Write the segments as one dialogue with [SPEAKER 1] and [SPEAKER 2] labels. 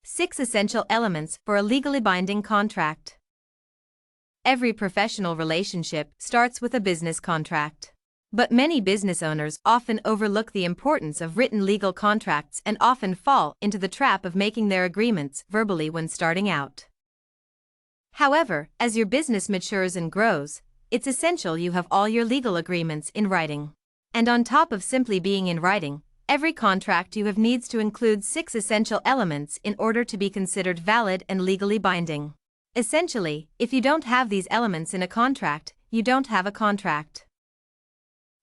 [SPEAKER 1] 6 Essential Elements for a Legally Binding Contract. Every professional relationship starts with a business contract. But many business owners often overlook the importance of written legal contracts and often fall into the trap of making their agreements verbally when starting out. However, as your business matures and grows, it's essential you have all your legal agreements in writing. And on top of simply being in writing, every contract you have needs to include 6 essential elements in order to be considered valid and legally binding. Essentially, if you don't have these elements in a contract, you don't have a contract.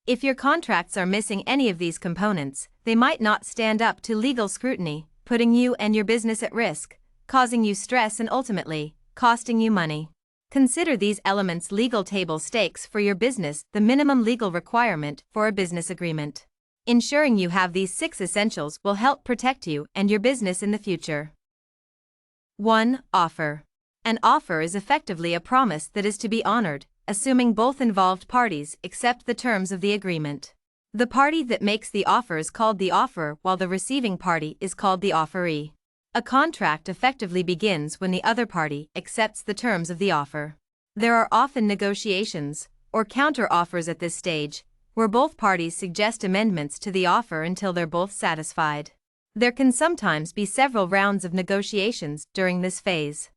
[SPEAKER 1] If your contracts are missing any of these components, they might not stand up to legal scrutiny, putting you and your business at risk, causing you stress and ultimately, costing you money. Consider these elements legal table stakes for your business, the minimum legal requirement for a business agreement. Ensuring you have these 6 essentials will help protect you and your business in the future. 1. Offer. An offer is effectively a promise that is to be honored, assuming both involved parties accept the terms of the agreement. The party that makes the offer is called the offerer, while the receiving party is called the offeree. A contract effectively begins when the other party accepts the terms of the offer. There are often negotiations, or counter-offers at this stage, where both parties suggest amendments to the offer until they're both satisfied. There can sometimes be several rounds of negotiations during this phase.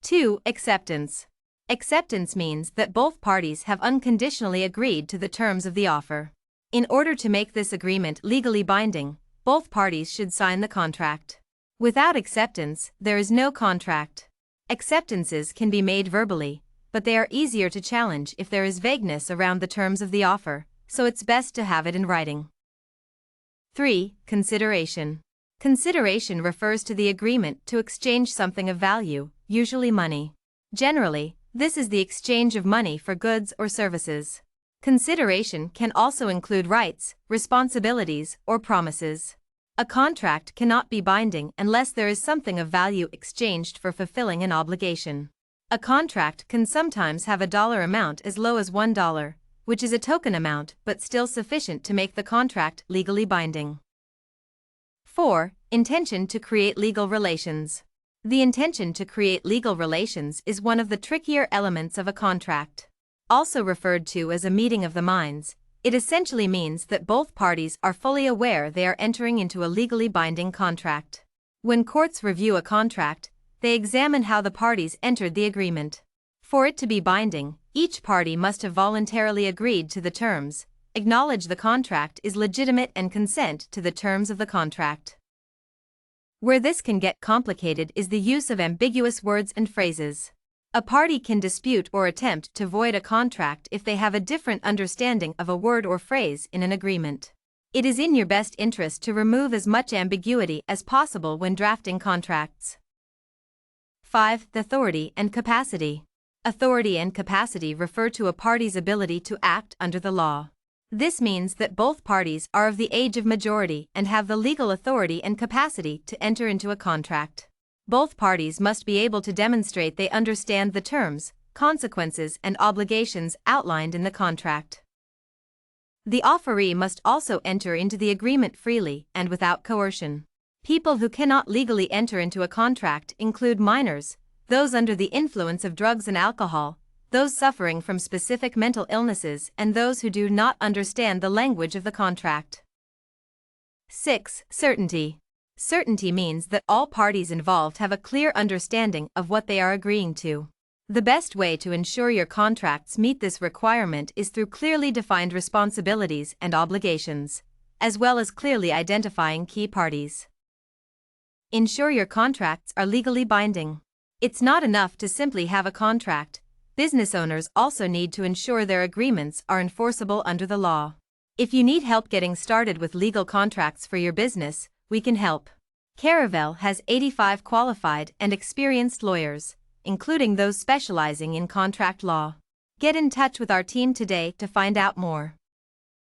[SPEAKER 1] 2. Acceptance. Acceptance means that both parties have unconditionally agreed to the terms of the offer. In order to make this agreement legally binding, both parties should sign the contract. Without acceptance, there is no contract. Acceptances can be made verbally, but they are easier to challenge if there is vagueness around the terms of the offer, so it's best to have it in writing. 3. Consideration. Consideration refers to the agreement to exchange something of value, usually money. Generally, this is the exchange of money for goods or services. Consideration can also include rights, responsibilities, or promises. A contract cannot be binding unless there is something of value exchanged for fulfilling an obligation. A contract can sometimes have a dollar amount as low as $1, which is a token amount but still sufficient to make the contract legally binding. 4. Intention to create legal relations. The intention to create legal relations is one of the trickier elements of a contract. Also referred to as a meeting of the minds, it essentially means that both parties are fully aware they are entering into a legally binding contract. When courts review a contract, they examine how the parties entered the agreement. For it to be binding, each party must have voluntarily agreed to the terms, acknowledge the contract is legitimate and consent to the terms of the contract. Where this can get complicated is the use of ambiguous words and phrases. A party can dispute or attempt to void a contract if they have a different understanding of a word or phrase in an agreement. It is in your best interest to remove as much ambiguity as possible when drafting contracts. 5. Authority and capacity. Authority and capacity refer to a party's ability to act under the law. This means that both parties are of the age of majority and have the legal authority and capacity to enter into a contract. Both parties must be able to demonstrate they understand the terms, consequences, and obligations outlined in the contract. The offeree must also enter into the agreement freely and without coercion. People who cannot legally enter into a contract include minors, those under the influence of drugs and alcohol, those suffering from specific mental illnesses, and those who do not understand the language of the contract. 6. Certainty. Certainty means that all parties involved have a clear understanding of what they are agreeing to. The best way to ensure your contracts meet this requirement is through clearly defined responsibilities and obligations, as well as clearly identifying key parties. Ensure your contracts are legally binding. It's not enough to simply have a contract. Business owners also need to ensure their agreements are enforceable under the law. If you need help getting started with legal contracts for your business, we can help. Caravel has 85 qualified and experienced lawyers, including those specializing in contract law. Get in touch with our team today to find out more.